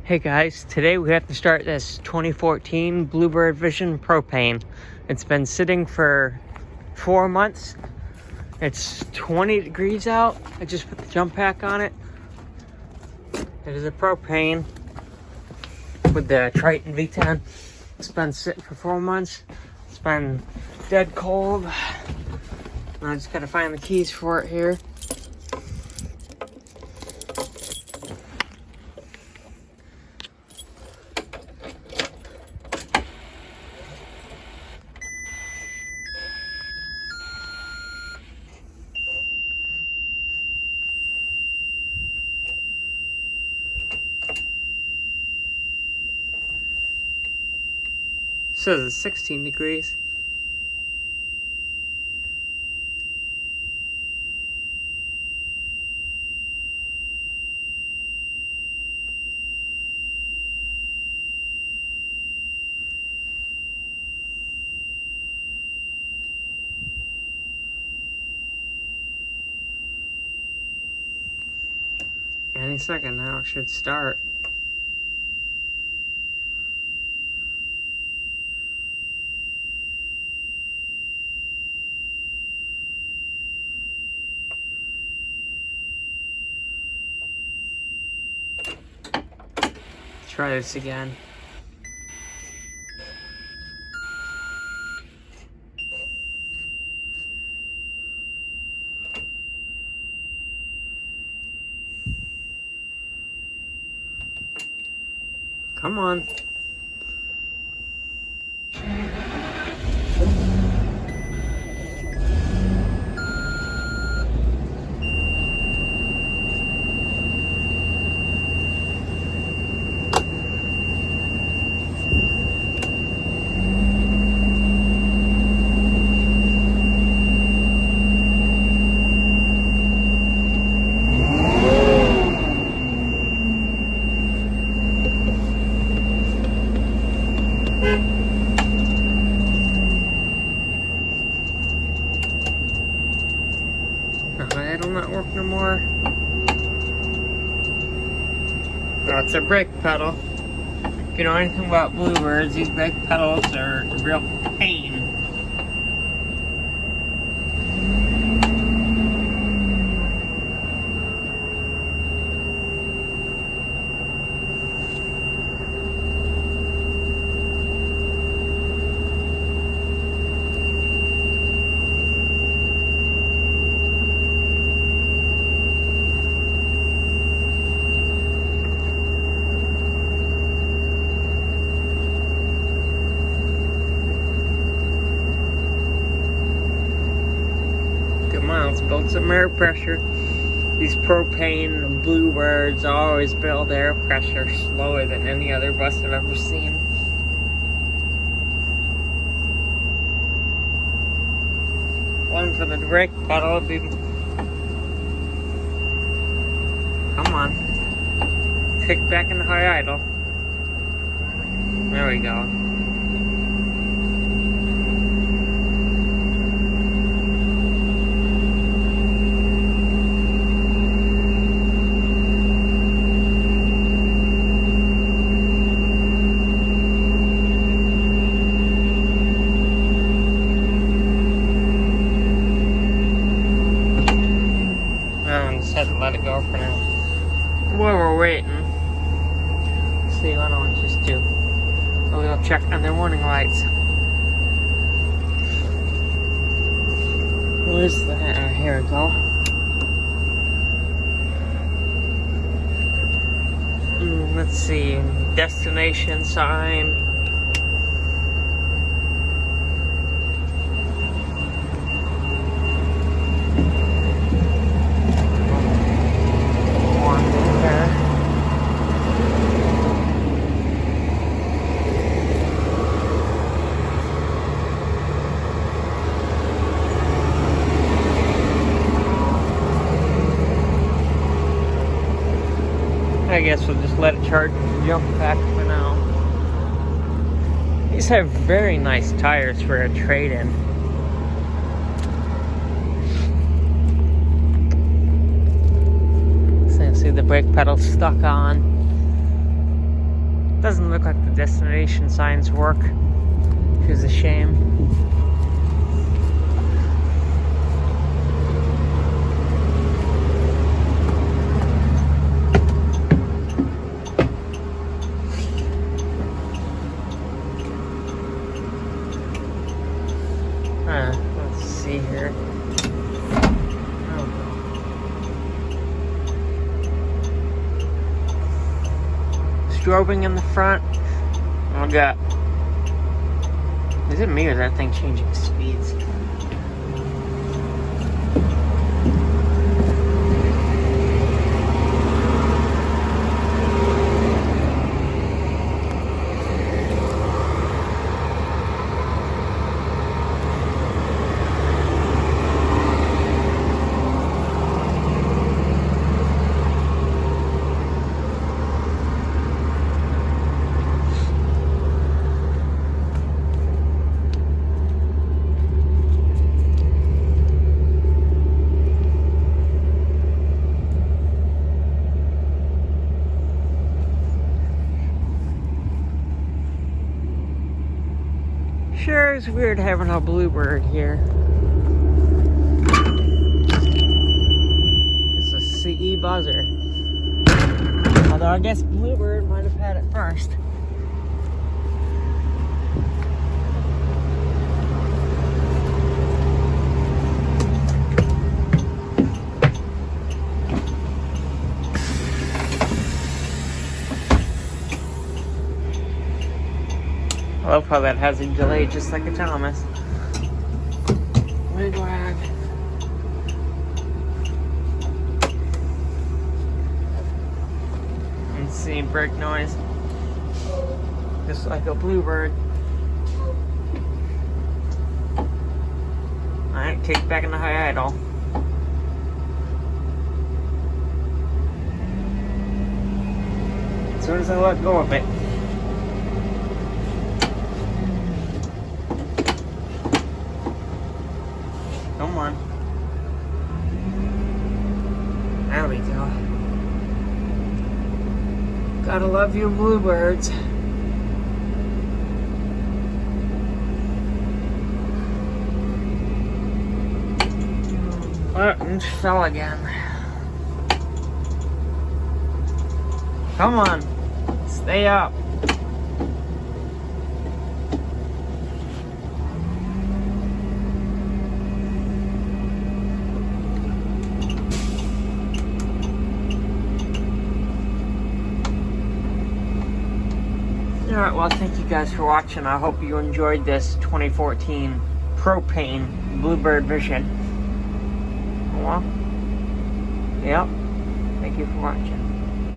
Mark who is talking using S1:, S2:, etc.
S1: Hey guys, today we have to start this 2014 Bluebird Vision Propane. It's been sitting for 4 months. It's 20 degrees out. I just put the jump pack on it. It is a propane with the Triton V10. It's been sitting for 4 months. It's been dead cold. I just gotta find the keys for it here. It says it's 16 degrees. Any second now it should start. Try this again. Come on. It'll not work no more. Oh, it's a brake pedal. If you know anything about Bluebirds, these brake pedals are a real pain. Miles build some air pressure. These propane and Bluebirds always build air pressure slower than any other bus I've ever seen. One for the brake pedal would be... Come on. Kick back into high idle. There we go. Had to let it go for now. While we're waiting, see what I want to just do. We'll check on their warning lights. Where's that? Oh, here we go. Let's see. Destination sign. I guess we'll just let it charge and jump back for now. These have very nice tires for a trade-in. So you can see the brake pedal stuck on. Doesn't look like the destination signs work, which is a shame. Let's see here. Strobing in the front. Oh god. Is it me or is that thing changing speeds? Sure is weird having a bluebird here. It's a CE buzzer. Although I guess bluebird might have had it first. I love how that has a delay just like a Thomas. Wigwag. And see brake noise. Just like a bluebird. Alright, kick back into high idle. As soon as I let go of it. Come on. There we go. Gotta love you bluebirds. Button fell again. Come on. Stay up. Alright, well, thank you guys for watching. I hope you enjoyed this 2014 Propane Bluebird Vision. Well, yep. Thank you for watching.